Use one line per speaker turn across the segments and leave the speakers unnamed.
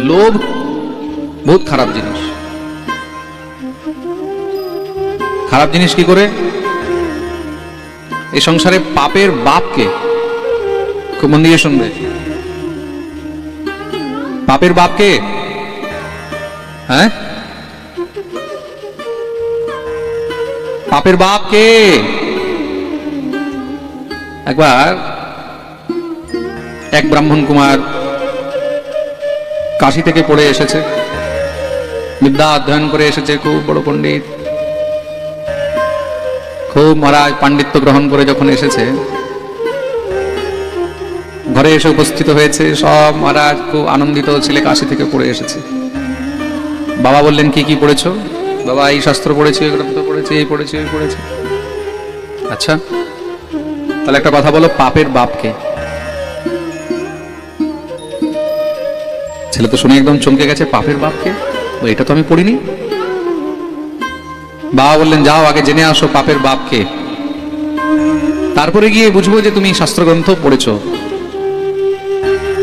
লোভ বহুত খারাপ জিনিস। খারাপ জিনিস কি করে? এই সংসারে পাপের বাপকে, খুব মন দিয়ে শুনবে, পাপের বাপকে, হ্যাঁ, পাপের বাপকে। একবার এক ব্রাহ্মণ কুমার কাশী থেকে পড়ে এসেছে, বিদ্যা অধ্যয়ন করে এসেছে, খুব বড় পণ্ডিত, খুব মহারাজ পাণ্ডিত্য গ্রহণ করে যখন এসেছে, ঘরে এসে উপস্থিত হয়েছে। সব মহারাজ খুব আনন্দিত ছেলে কাশী থেকে পড়ে এসেছে। বাবা বললেন, কি কি পড়েছো? বাবা, এই শাস্ত্র পড়েছি, এই গ্রন্থ পড়েছি, এই পড়েছি, এই পড়েছি। আচ্ছা, তাহলে একটা কথা বলো, পাপের বাপকে? ছেলে তো শুনে একদম চমকে গেছে, পাপের বাপকে? এটা তো আমি পড়িনি। বাবা বললেন, যাও আগে জেনে আসো পাপের বাপকে, তারপরে গিয়ে বুঝবো যে তুমি শাস্ত্রগ্রন্থ পড়েছো।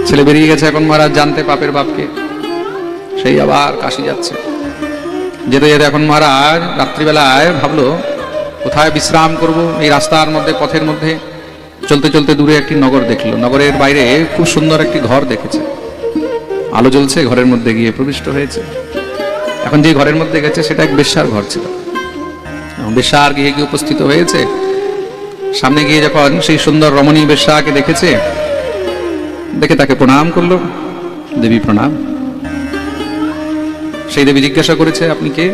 ছেলে বেরিয়ে গেছে এখন মহারাজ জানতে পাপের বাপকে। সেই আবার কাশী যাচ্ছে। যেতে যেতে এখন মহারাজ রাত্রিবেলায় ভাবলো কোথায় বিশ্রাম করব। এই রাস্তার মধ্যে, পথের মধ্যে চলতে চলতে দূরে একটি নগর দেখলো। নগরের বাইরে খুব সুন্দর একটি ঘর দেখেছে, আলো জ্বলছে, ঘরের মধ্যে গিয়ে প্রবিষ্ট হয়েছে। এখন যে ঘরের মধ্যে গেছে সেটা এক বেশ্যার ঘর ছিল। বেশ্যার গিয়ে গিয়ে উপস্থিত হয়েছে। সামনে গিয়ে যখন সেই সুন্দর রমণী বেশ্যাকে দেখেছে, দেখে তাকে প্রণাম করলো। দেবী প্রণাম। সেই দেবী জিজ্ঞাসা করেছে, আপনি কে?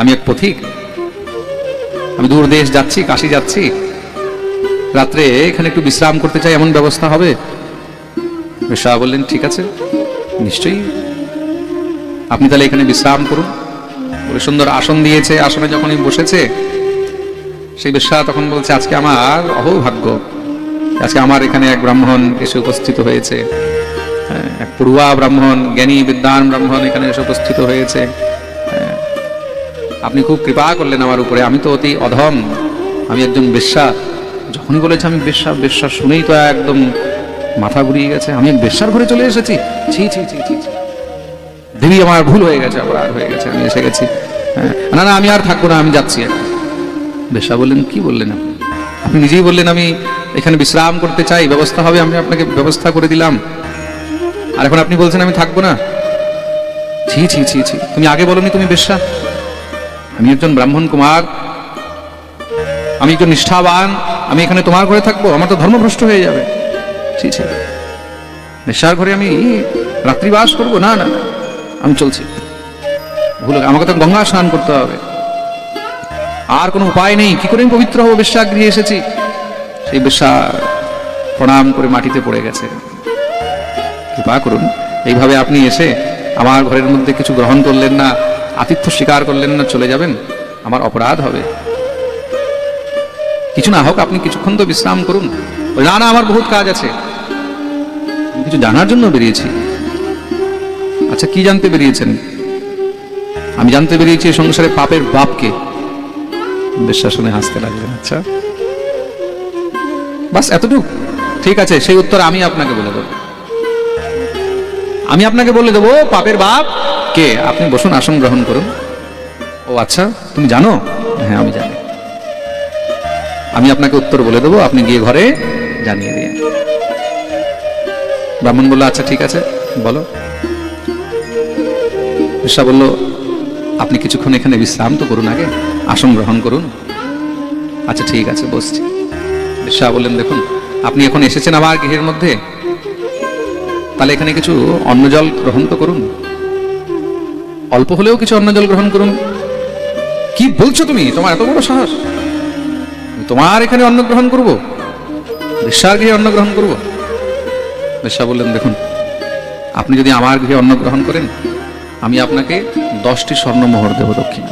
আমি এক পথিক, আমি দূর দেশ যাচ্ছি, কাশী যাচ্ছি, রাত্রে এখানে একটু বিশ্রাম করতে চাই, এমন ব্যবস্থা হবে? বেশ্যা বললেন, ঠিক আছে, নিশ্চয়ই, আপনি তাহলে এখানে বিশ্রাম করুন। বলে সুন্দর আসন দিয়েছে। আসনে যখনই বসেছে, সেই বেশ্যা তখন বলছে, আজকে আমার অহোভাগ্য, আজকে আমার এখানে এক ব্রাহ্মণ এসে উপস্থিত হয়েছে, এক পড়ুয়া ব্রাহ্মণ, জ্ঞানী বিদ্বান ব্রাহ্মণ এখানে এসে উপস্থিত হয়েছে। আপনি খুব কৃপা করলেন আমার উপরে, আমি তো অতি অধম, আমি একজন বেশ্যা। যখনই বলেছে আমি বেশ্যা, বেশ্যা শুনেই তো একদম মাথা ঘুরিয়ে গেছে। আমি বেশ্যার ঘরে চলে এসেছি, ছি ছি ছি ছি। দেবী, আমার ভুল হয়ে গেছে, অপরাধ হয়ে গেছে, আমি এসে গেছি। না না, আমি আর থাকবো না, আমি যাচ্ছি। বেশ্যা বললেন, কি বললেন আপনি? আপনি নিজেই বললেন আমি এখানে বিশ্রাম করতে চাই, ব্যবস্থা হবে, আমি আপনাকে ব্যবস্থা করে দিলাম, আর এখন আপনি বলছেন আমি থাকবো না? ছি ছি ছি ছি, তুমি আগে বলনি তুমি বেশ্যা? আমি একজন ব্রাহ্মণ কুমার, আমি একজন নিষ্ঠাবান, আমি এখানে তোমার ঘরে থাকবো? আমার তো ধর্মভ্রষ্ট হয়ে যাবে। ছি ছি, বেশ্যার ঘরে আমি রাত্রিবাস করবো? না না, আমি চলছি। ভুল, আমাকে তো গঙ্গা স্নান করতে হবে, আর কোনো উপায় নেই, কি করে আমি পবিত্র হবো? বেশ্যা গৃহে এসেছি। সেই বেশ্যা প্রণাম করে মাটিতে পড়ে গেছে। কৃপা করুন, এইভাবে আপনি এসে আমার ঘরের মধ্যে কিছু গ্রহণ করলেন না, আতিথ্য স্বীকার করলেন না, চলে যাবেন, আমার অপরাধ হবে। কিছু না হোক, আপনি কিছুক্ষণ তো বিশ্রাম করুন। না না, আমার বহুত কাজ আছে, কিছু জানার জন্য বেরিয়েছি। আচ্ছা, কি জানতে বেরিয়েছেন? আমি জানতে বেরিয়েছি এই সংসারে পাপের বাপকে। বেশ্যা শুনে হাসতে লাগলেন। আচ্ছা, বাস এতটুকু? ঠিক আছে, সেই উত্তর আমি আপনাকে বলে দেবো। আমি আপনাকে বলে দেবো পাপের বাপ কে। আপনি বসুন, আসন গ্রহণ করুন। ও আচ্ছা, তুমি জানো? হ্যাঁ, আমি জানি। আমি আপনাকে উত্তর বলে দেবো, আপনি গিয়ে ঘরে জানিয়ে দিয়ে। ব্রাহ্মণ বলল, আচ্ছা ঠিক আছে, বলো। বেশ্যা বলল, আপনি কিছুক্ষণ এখানে বিশ্রাম তো করুন, আগে আসন গ্রহণ করুন। আচ্ছা ঠিক আছে, বসছি। বেশ্যা বললেন, দেখুন, আপনি এখন এসেছেন আমার গৃহের মধ্যে, তাহলে এখানে কিছু অন্ন জল গ্রহণ তো করুন, অল্প হলেও কিছু অন্ন জল গ্রহণ করুন। কি বলছো তুমি? তোমার এত বড় সাহস? তোমার এখানে অন্ন গ্রহণ করবো? বেশ্যার গৃহে অন্ন গ্রহণ করবো? বেশ্যা বললেন, দেখুন, আপনি যদি আমার গৃহে অন্ন গ্রহণ করেন, আমি আপনাকে 10টি স্বর্ণমোহর দেব দক্ষিণা।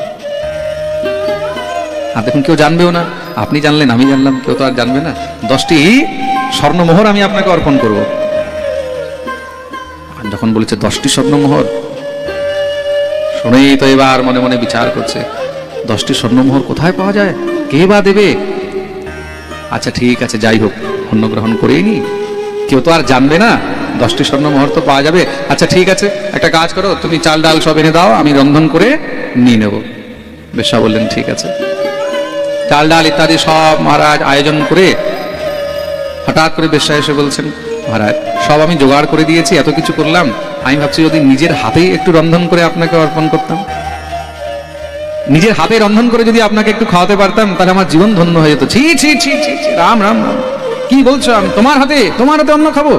আর দেখুন, কেউ জানবেও না, আপনি জানলেন, আমি জানলাম, কেউ তো আর জানবে না। 10টি স্বর্ণমোহর আমি আপনাকে অর্পণ করব। যখন বলেছে 10টি স্বর্ণমোহর, শুনেই তো এবার মনে মনে বিচার করছে, 10টি স্বর্ণমোহর কোথায় পাওয়া যায়, কে বা দেবে? আচ্ছা ঠিক আছে, যাই হোক, অন্ন গ্রহণ করেই নি, কেউ তো আর জানবে না, 10টি স্বর্ণমোহর তো পাওয়া যাবে। আচ্ছা ঠিক আছে, একটা কাজ করো, তুমি চাল ডাল সব এনে দাও, আমি রন্ধন করে নিয়ে নেব। বেশ্যা বললেন ঠিক আছে। চাল ডাল ইত্যাদি সব মহারাজ আয়োজন করে হঠাৎ করে বেশ্যা এসে বলছেন, মহারাজ সব আমি জোগাড় করে দিয়েছি, এত কিছু করলাম, আমি ভাবছি যদি নিজের হাতেই একটু রন্ধন করে আপনাকে অর্পণ করতাম, নিজের হাতে রন্ধন করে যদি আপনাকে একটু খাওয়াতে পারতাম, তাহলে আমার জীবন ধন্য হয়ে যেত। ছি ছি ছি ছি ছি, রাম রাম রাম, কি বলছো? আমি তোমার হাতে অন্ন খাবো?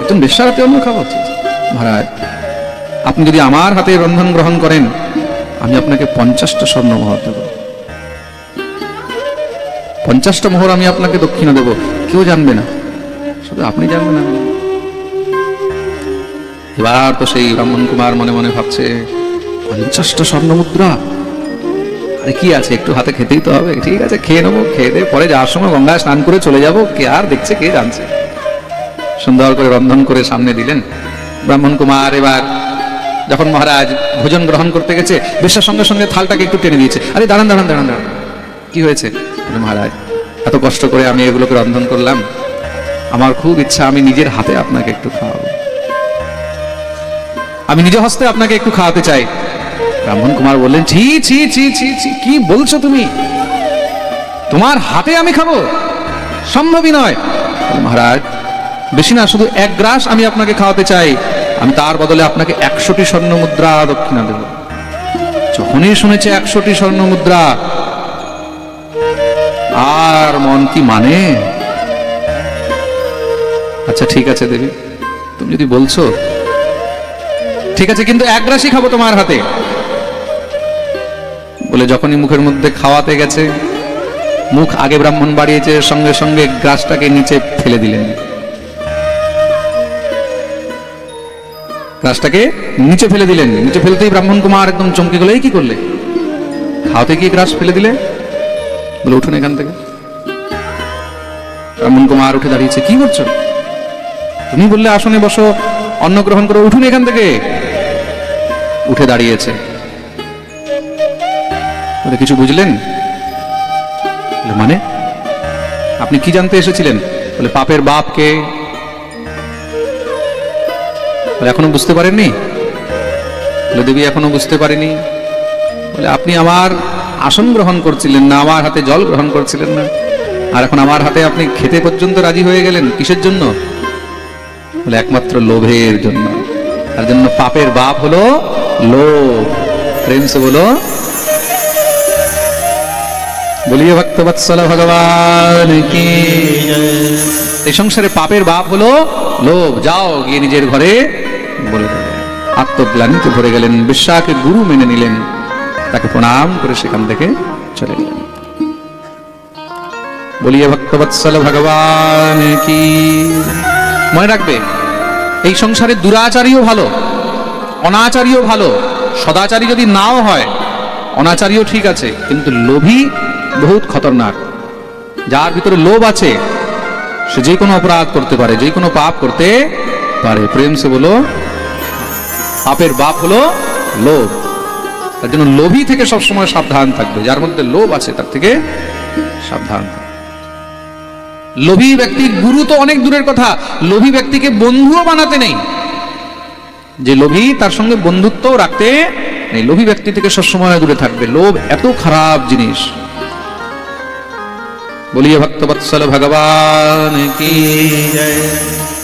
একজন বেশ্যার হাতে অন্ন খাবো? মহারাজ আপনি যদি আমার হাতে রন্ধন গ্রহণ করেন, আমি আপনাকে 50টা স্বর্ণমোহর দেব, 50টা মোহর আমি আপনাকে দক্ষিণা দেব, কেউ জানবে না, শুধু আপনি জানবেন না। এবার তো সেই ব্রাহ্মণ কুমার মনে মনে ভাবছে, 50টা স্বর্ণ মুদ্রা, আরে কি আছে, একটু হাতে খেতেই তো হবে, ঠিক আছে খেয়ে নেবো, খেয়ে দিয়ে পরে যাওয়ার সময় গঙ্গায় স্নান করে চলে যাব, কে আর দেখছে, কে জানছে। সুন্দর করে রন্ধন করে সামনে দিলেন। ব্রাহ্মণ কুমার এবার যখন মহারাজ ভোজন গ্রহণ করতে গেছে, বেশ্যার সঙ্গে সঙ্গে থালটাকে একটু টেনে দিয়েছে। আরে দাঁড়ান দাঁড়ান দাঁড়ান দাঁড়ান, কি হয়েছে? মহারাজ এত কষ্ট করে আমি এগুলোকে রন্ধন করলাম, আমার খুব ইচ্ছা আমি নিজের হাতে আপনাকে একটু খাওয়াবো, আমি নিজ হস্তে আপনাকে একটু খাওয়াতে চাই। ব্রাহ্মণ কুমার বললেন, ছি ছি ছি ছি ছি, কি বলছো তুমি? তোমার হাতে আমি খাবো? সম্ভবই নয়। মহারাজ বেশি না, শুধু 1 গ্রাস আমি আপনাকে খাওয়াতে চাই, আমি তার বদলে আপনাকে 100টি স্বর্ণ মুদ্রা দক্ষিণা দেব। যখনই শুনেছে 100টি স্বর্ণ মুদ্রা, আর মন কি মানে? আচ্ছা ঠিক আছে দেবী, তুমি যদি বলছো ঠিক আছে, কিন্তু 1 গ্রাসই খাবো তোমার হাতে। বলে যখনই মুখের মধ্যে খাওয়াতে গেছে, মুখ আগে ব্রাহ্মণ বাড়িয়েছে, সঙ্গে সঙ্গে গ্রাসটাকে নিচে ফেলে দিলেন। গ্রাসটাকে নিচে ফেলে দিলেন। নিচে ফেলতেই ব্রাহ্মণ কুমার একদম চমকে গেল, এই কি করলে? খাওয়াতে গিয়ে গ্রাস ফেলে দিলে? বলে উঠুন এখান থেকে। ব্রাহ্মণ কুমার উঠে দাঁড়িয়েছে, কি করছো? তুমি বললে আসনে বসো, অন্ন গ্রহণ করো, উঠুন এখান থেকে। উঠে দাঁড়িয়েছে। বলে কিছু বুঝলেন? মানে আপনি কি জানতে এসেছিলেন? বলে পাপের বাপকে। এখনো বুঝতে পারেননি? বলে দেবী এখনো বুঝতে পারিনি। বলে আপনি আমার আসন গ্রহণ করছিলেন না, আমার হাতে জল গ্রহণ করছিলেন না, আর এখন আমার হাতে আপনি খেতে পর্যন্ত রাজি হয়ে গেলেন, কিসের জন্য? বলে একমাত্র লোভের জন্য। তার জন্য পাপের বাপ হলো লোভ। প্রেম সে বলো, বলিয়ে ভক্তবৎসল ভগবান কি। এই সংসারে পাপের বাপ হলো লোভ। যাও গিয়ে নিজের ঘরে বলে দেবে। আত্মগ্লানিতে ভরে গেলেন, বেশ্যাকে গুরু মেনে নিলেন, তাকে প্রণাম করে সেখান থেকে চলে গেলেন। বলিয়ে ভক্তবৎসল ভগবান কি। মনে রাখবে, এই সংসারে দুরাচারীও ভালো, অনাচারীও ভালো, সদাচারী যদি নাও হয়, অনাচারীও ঠিক আছে, কিন্তু লোভী বহুত খতরনাক। যার ভিতরে লোভ আছে সে যে কোনো অপরাধ করতে পারে, যে কোনো পাপ করতে পারে। প্রেম সে বলো, পাপের বাপ হলো লোভ। তার জন্য লোভী থেকে সবসময় সাবধান থাকবে। যার মধ্যে লোভ আছে তার থেকে সাবধান। লোভী ব্যক্তি গুরু তো অনেক দূরের কথা, লোভী ব্যক্তিকে বন্ধুও বানাতে নেই। যে লোভী তার সঙ্গে বন্ধুত্ব রাখতে নেই। লোভী ব্যক্তি থেকে সবসময় দূরে থাকবে। লোভ এত খারাপ জিনিস। বলিয়ে ভক্তবৎসল ভগবান কি জয়।